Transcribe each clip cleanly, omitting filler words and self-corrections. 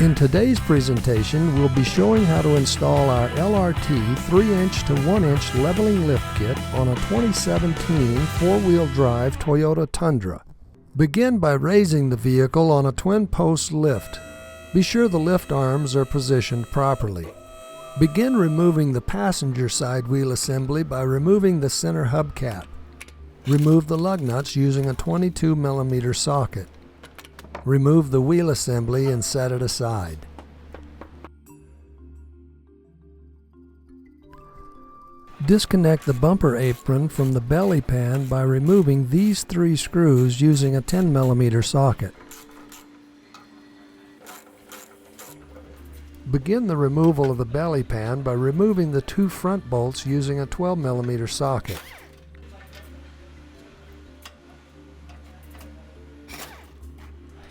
In today's presentation, we'll be showing how to install our LRT 3-inch to 1-inch leveling lift kit on a 2017 four-wheel drive Toyota Tundra. Begin by raising the vehicle on a twin-post lift. Be sure the lift arms are positioned properly. Begin removing the passenger side wheel assembly by removing the center hubcap. Remove the lug nuts using a 22mm socket. Remove the wheel assembly and set it aside. Disconnect the bumper apron from the belly pan by removing these 3 screws using a 10mm socket. Begin the removal of the belly pan by removing the 2 front bolts using a 12mm socket.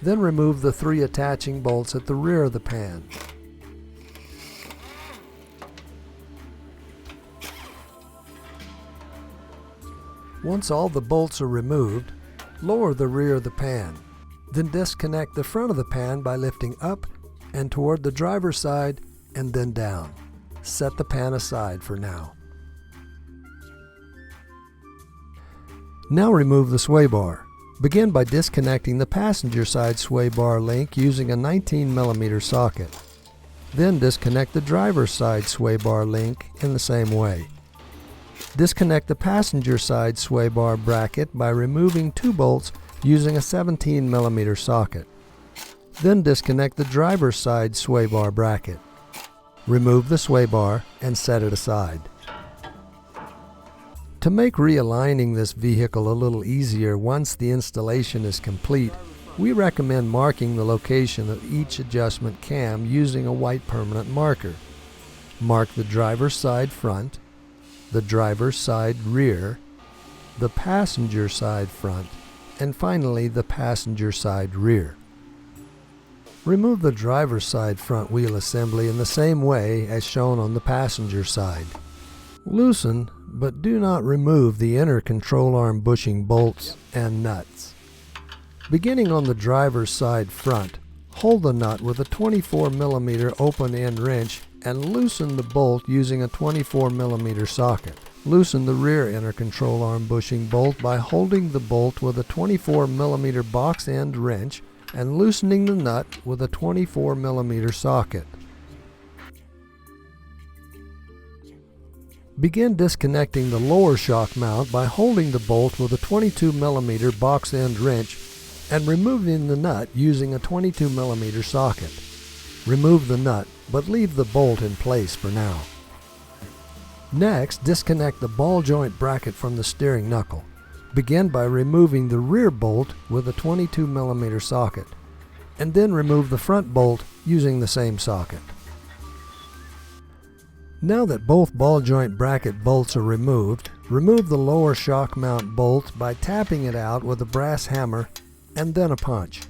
Then remove the 3 attaching bolts at the rear of the pan. Once all the bolts are removed, lower the rear of the pan. Then disconnect the front of the pan by lifting up and toward the driver's side and then down. Set the pan aside for now. Now remove the sway bar. Begin by disconnecting the passenger side sway bar link using a 19mm socket. Then disconnect the driver's side sway bar link in the same way. Disconnect the passenger side sway bar bracket by removing 2 bolts using a 17mm socket. Then disconnect the driver's side sway bar bracket. Remove the sway bar and set it aside. To make realigning this vehicle a little easier once the installation is complete, we recommend marking the location of each adjustment cam using a white permanent marker. Mark the driver's side front, the driver's side rear, the passenger side front, and finally the passenger side rear. Remove the driver's side front wheel assembly in the same way as shown on the passenger side. Loosen, but do not remove the inner control arm bushing bolts and nuts. Beginning on the driver's side front, hold the nut with a 24mm open end wrench and loosen the bolt using a 24mm socket. Loosen the rear inner control arm bushing bolt by holding the bolt with a 24mm box end wrench and loosening the nut with a 24mm socket. Begin disconnecting the lower shock mount by holding the bolt with a 22mm box end wrench and removing the nut using a 22mm socket. Remove the nut, but leave the bolt in place for now. Next, disconnect the ball joint bracket from the steering knuckle. Begin by removing the rear bolt with a 22mm socket, and then remove the front bolt using the same socket. Now that both ball joint bracket bolts are removed, remove the lower shock mount bolt by tapping it out with a brass hammer and then a punch.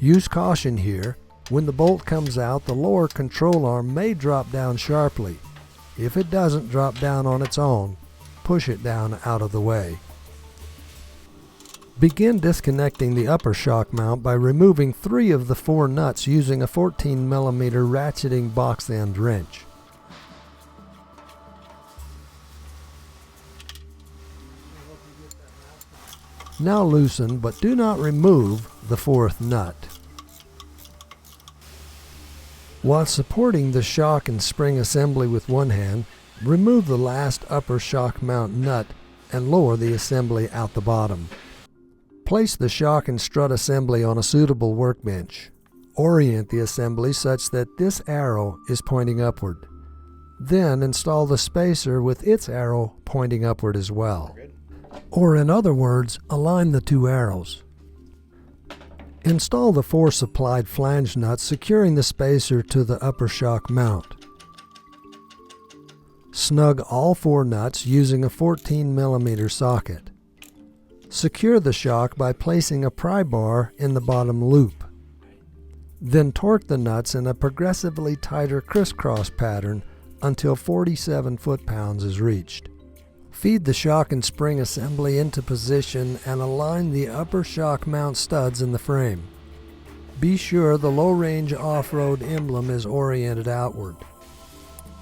Use caution here. When the bolt comes out, the lower control arm may drop down sharply. If it doesn't drop down on its own, push it down out of the way. Begin disconnecting the upper shock mount by removing 3 of the 4 nuts using a 14mm ratcheting box end wrench. Now loosen, but do not remove, the 4th nut. While supporting the shock and spring assembly with one hand, remove the last upper shock mount nut and lower the assembly out the bottom. Place the shock and strut assembly on a suitable workbench. Orient the assembly such that this arrow is pointing upward. Then install the spacer with its arrow pointing upward as well. Or in other words, align the 2 arrows. Install the 4 supplied flange nuts securing the spacer to the upper shock mount. Snug all 4 nuts using a 14mm socket. Secure the shock by placing a pry bar in the bottom loop. Then torque the nuts in a progressively tighter crisscross pattern until 47 foot-pounds is reached. Feed the shock and spring assembly into position and align the upper shock mount studs in the frame. Be sure the low-range off-road emblem is oriented outward.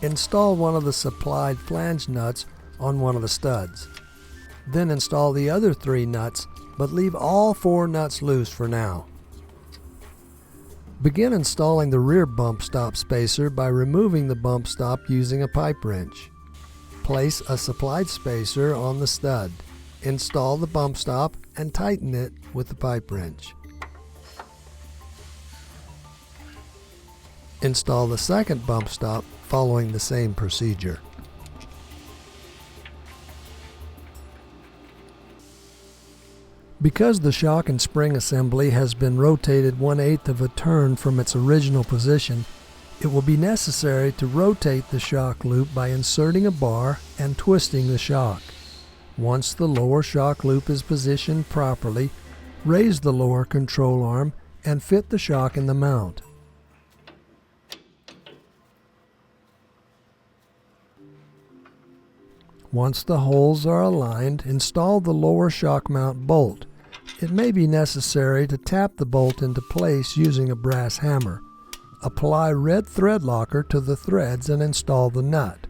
Install one of the supplied flange nuts on one of the studs. Then install the other 3 nuts, but leave all 4 nuts loose for now. Begin installing the rear bump stop spacer by removing the bump stop using a pipe wrench. Place a supplied spacer on the stud. Install the bump stop and tighten it with the pipe wrench. Install the second bump stop following the same procedure. Because the shock and spring assembly has been rotated 1/8 of a turn from its original position, it will be necessary to rotate the shock loop by inserting a bar and twisting the shock. Once the lower shock loop is positioned properly, raise the lower control arm and fit the shock in the mount. Once the holes are aligned, install the lower shock mount bolt. It may be necessary to tap the bolt into place using a brass hammer. Apply red thread locker to the threads and install the nut.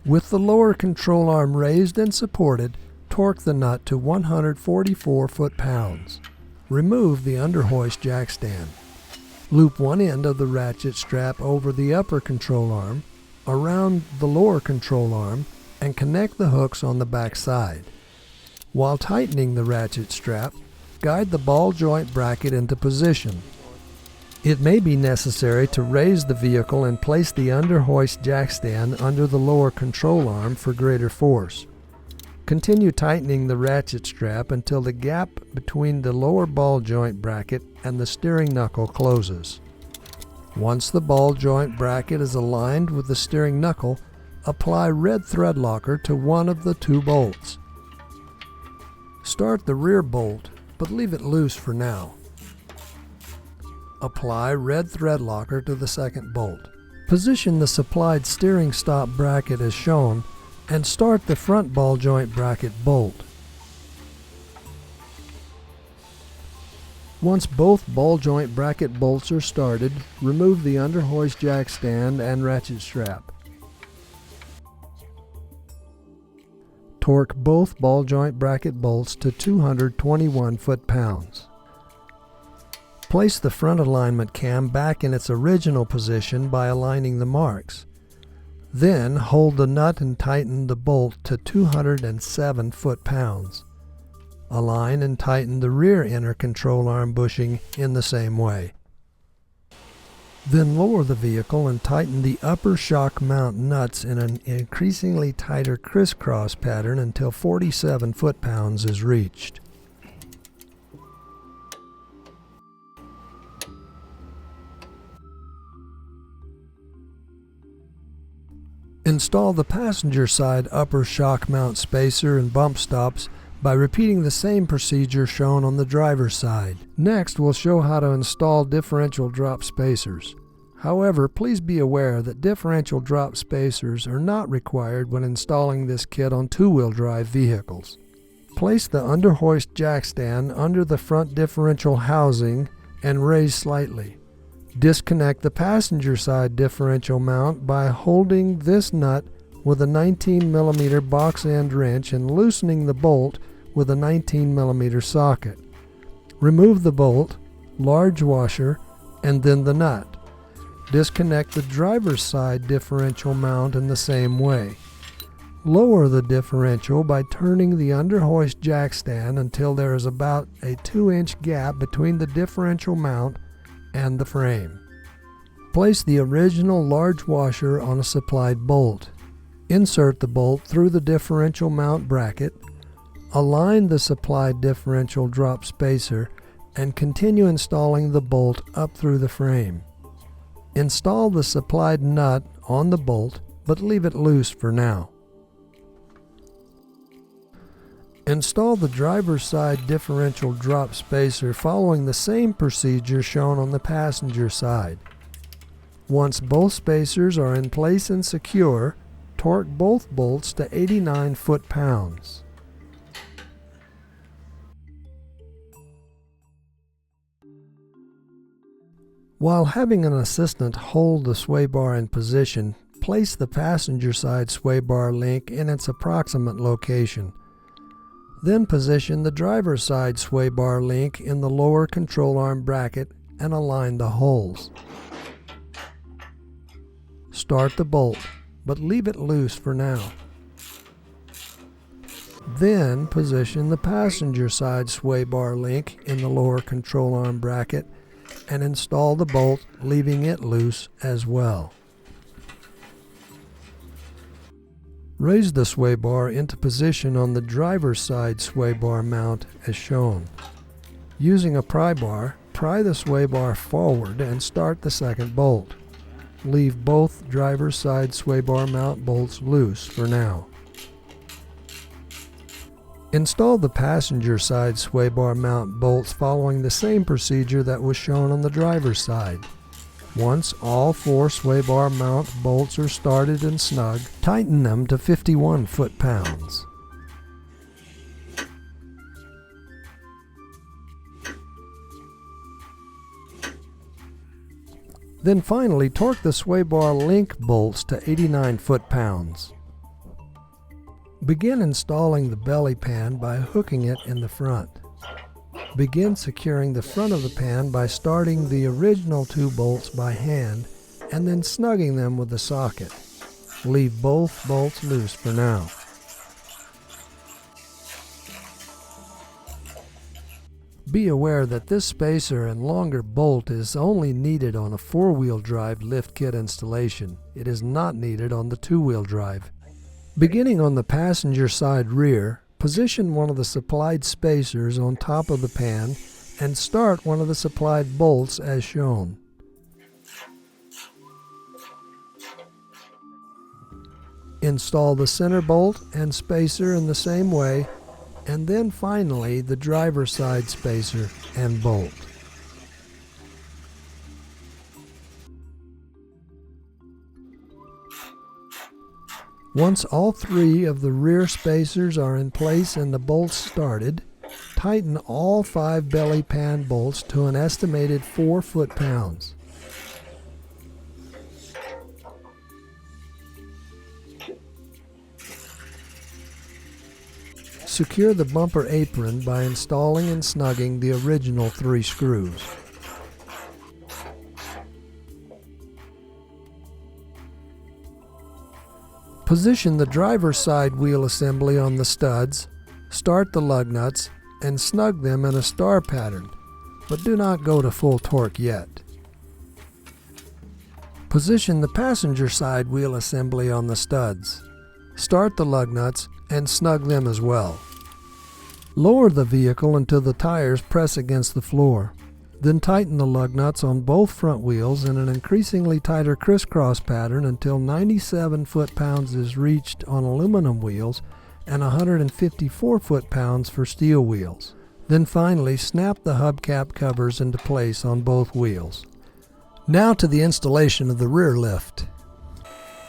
With the lower control arm raised and supported, torque the nut to 144 foot-pounds. Remove the underhoist jack stand. Loop one end of the ratchet strap over the upper control arm, around the lower control arm, and connect the hooks on the back side. While tightening the ratchet strap, guide the ball joint bracket into position. It may be necessary to raise the vehicle and place the underhoist jack stand under the lower control arm for greater force. Continue tightening the ratchet strap until the gap between the lower ball joint bracket and the steering knuckle closes. Once the ball joint bracket is aligned with the steering knuckle, apply red thread locker to one of the 2 bolts. Start the rear bolt, but leave it loose for now. Apply red thread locker to the second bolt. Position the supplied steering stop bracket as shown and start the front ball joint bracket bolt. Once both ball joint bracket bolts are started, remove the underhoist jack stand and ratchet strap. Torque both ball joint bracket bolts to 221 foot-pounds. Place the front alignment cam back in its original position by aligning the marks. Then hold the nut and tighten the bolt to 207 foot-pounds. Align and tighten the rear inner control arm bushing in the same way. Then lower the vehicle and tighten the upper shock mount nuts in an increasingly tighter crisscross pattern until 47 foot-pounds is reached. Install the passenger side upper shock mount spacer and bump stops by repeating the same procedure shown on the driver's side. Next, we'll show how to install differential drop spacers. However, please be aware that differential drop spacers are not required when installing this kit on 2-wheel drive vehicles. Place the underhoist jack stand under the front differential housing and raise slightly. Disconnect the passenger side differential mount by holding this nut with a 19mm box end wrench and loosening the bolt with a 19mm socket. Remove the bolt, large washer, and then the nut. Disconnect the driver's side differential mount in the same way. Lower the differential by turning the underhoist jack stand until there is about a 2-inch gap between the differential mount and the frame. Place the original large washer on a supplied bolt. Insert the bolt through the differential mount bracket. Align the supplied differential drop spacer and continue installing the bolt up through the frame. Install the supplied nut on the bolt, but leave it loose for now. Install the driver's side differential drop spacer following the same procedure shown on the passenger side. Once both spacers are in place and secure, torque both bolts to 89 foot-pounds. While having an assistant hold the sway bar in position, place the passenger side sway bar link in its approximate location. Then position the driver's side sway bar link in the lower control arm bracket and align the holes. Start the bolt, but leave it loose for now. Then position the passenger side sway bar link in the lower control arm bracket and install the bolt, leaving it loose as well. Raise the sway bar into position on the driver's side sway bar mount as shown. Using a pry bar, pry the sway bar forward and start the second bolt. Leave both driver's side sway bar mount bolts loose for now. Install the passenger side sway bar mount bolts following the same procedure that was shown on the driver's side. Once all 4 sway bar mount bolts are started and snug, tighten them to 51 foot-pounds. Then finally torque the sway bar link bolts to 89 foot-pounds. Begin installing the belly pan by hooking it in the front. Begin securing the front of the pan by starting the original 2 bolts by hand and then snugging them with the socket. Leave both bolts loose for now. Be aware that this spacer and longer bolt is only needed on a 4-wheel drive lift kit installation. It is not needed on the 2-wheel drive. Beginning on the passenger side rear, position one of the supplied spacers on top of the pan and start one of the supplied bolts as shown. Install the center bolt and spacer in the same way, and then finally the driver's side spacer and bolt. Once all 3 of the rear spacers are in place and the bolts started, tighten all 5 belly pan bolts to an estimated 4 foot-pounds. Secure the bumper apron by installing and snugging the original 3 screws. Position the driver's side wheel assembly on the studs, start the lug nuts, and snug them in a star pattern, but do not go to full torque yet. Position the passenger side wheel assembly on the studs. Start the lug nuts and snug them as well. Lower the vehicle until the tires press against the floor. Then tighten the lug nuts on both front wheels in an increasingly tighter crisscross pattern until 97 foot-pounds is reached on aluminum wheels and 154 foot-pounds for steel wheels. Then finally snap the hubcap covers into place on both wheels. Now to the installation of the rear lift.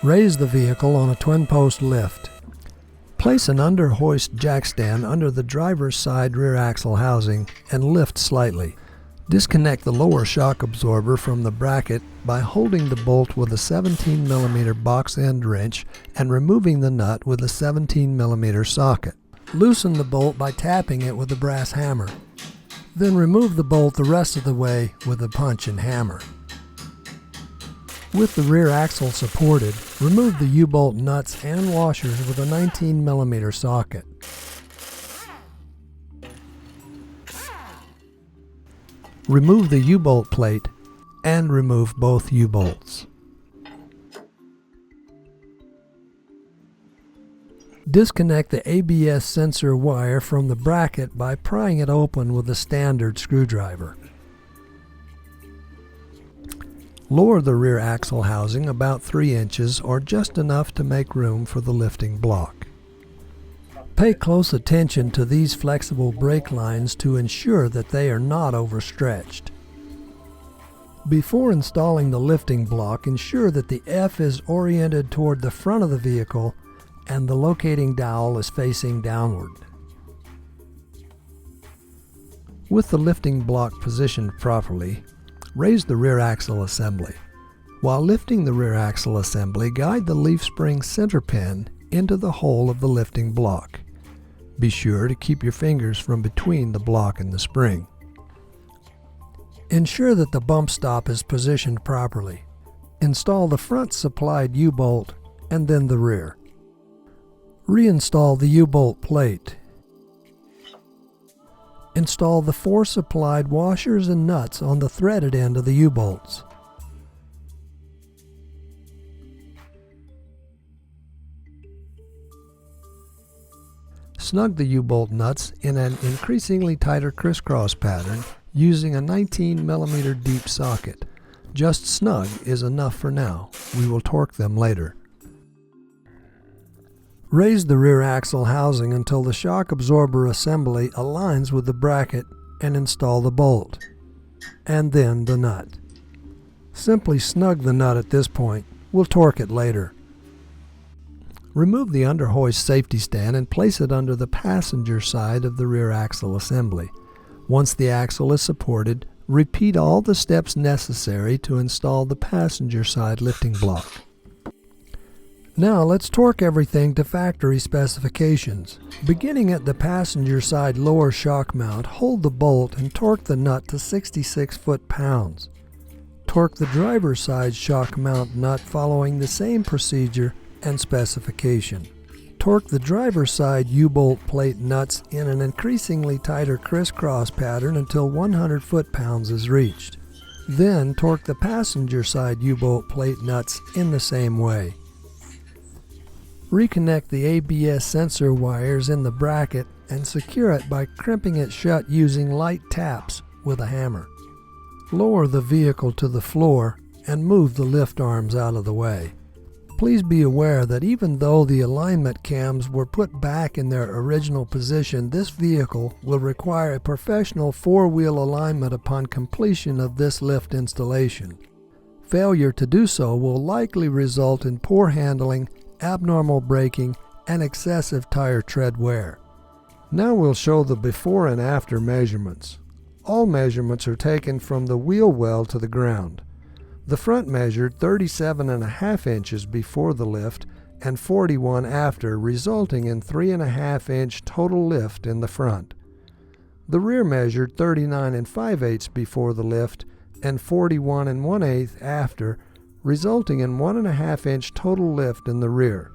Raise the vehicle on a twin-post lift. Place an under-hoist jackstand under the driver's side rear axle housing and lift slightly. Disconnect the lower shock absorber from the bracket by holding the bolt with a 17 mm box end wrench and removing the nut with a 17 mm socket. Loosen the bolt by tapping it with a brass hammer. Then remove the bolt the rest of the way with a punch and hammer. With the rear axle supported, remove the U-bolt nuts and washers with a 19 mm socket. Remove the U-bolt plate and remove both U-bolts. Disconnect the ABS sensor wire from the bracket by prying it open with a standard screwdriver. Lower the rear axle housing about 3 inches or just enough to make room for the lifting block. Pay close attention to these flexible brake lines to ensure that they are not overstretched. Before installing the lifting block, ensure that the F is oriented toward the front of the vehicle and the locating dowel is facing downward. With the lifting block positioned properly, Raise the rear axle assembly. While lifting the rear axle assembly, guide the leaf spring center pin into the hole of the lifting block. Be sure to keep your fingers from between the block and the spring. Ensure that the bump stop is positioned properly. Install the front supplied U-bolt and then the rear. Reinstall the U-bolt plate. Install the 4 supplied washers and nuts on the threaded end of the U-bolts. Snug the U-bolt nuts in an increasingly tighter crisscross pattern using a 19 mm deep socket. Just snug is enough for now. We will torque them later. Raise the rear axle housing until the shock absorber assembly aligns with the bracket and install the bolt, and then the nut. Simply snug the nut at this point. We'll torque it later. Remove the underhoist safety stand and place it under the passenger side of the rear axle assembly. Once the axle is supported, repeat all the steps necessary to install the passenger side lifting block. Now let's torque everything to factory specifications. Beginning at the passenger side lower shock mount, hold the bolt and torque the nut to 66 foot-pounds. Torque the driver's side shock mount nut following the same procedure and specification. Torque the driver's side U-bolt plate nuts in an increasingly tighter crisscross pattern until 100 foot-pounds is reached. Then torque the passenger side U-bolt plate nuts in the same way. Reconnect the ABS sensor wires in the bracket and secure it by crimping it shut using light taps with a hammer. Lower the vehicle to the floor and move the lift arms out of the way. Please be aware that even though the alignment cams were put back in their original position, this vehicle will require a professional 4-wheel alignment upon completion of this lift installation. Failure to do so will likely result in poor handling, abnormal braking, and excessive tire tread wear. Now we'll show the before and after measurements. All measurements are taken from the wheel well to the ground. The front measured 37.5 inches before the lift and 41 after, resulting in 3.5 inch total lift in the front. The rear measured 39 5/8 before the lift and 41 1/8 after, resulting in 1.5 inch total lift in the rear.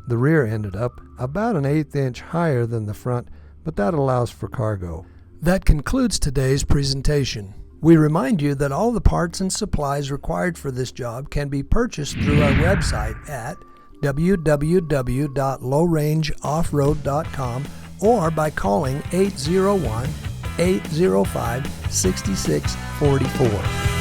The rear ended up about an 1/8 inch higher than the front, but that allows for cargo. That concludes today's presentation. We remind you that all the parts and supplies required for this job can be purchased through our website at www.lowrangeoffroad.com or by calling 801-805-6644.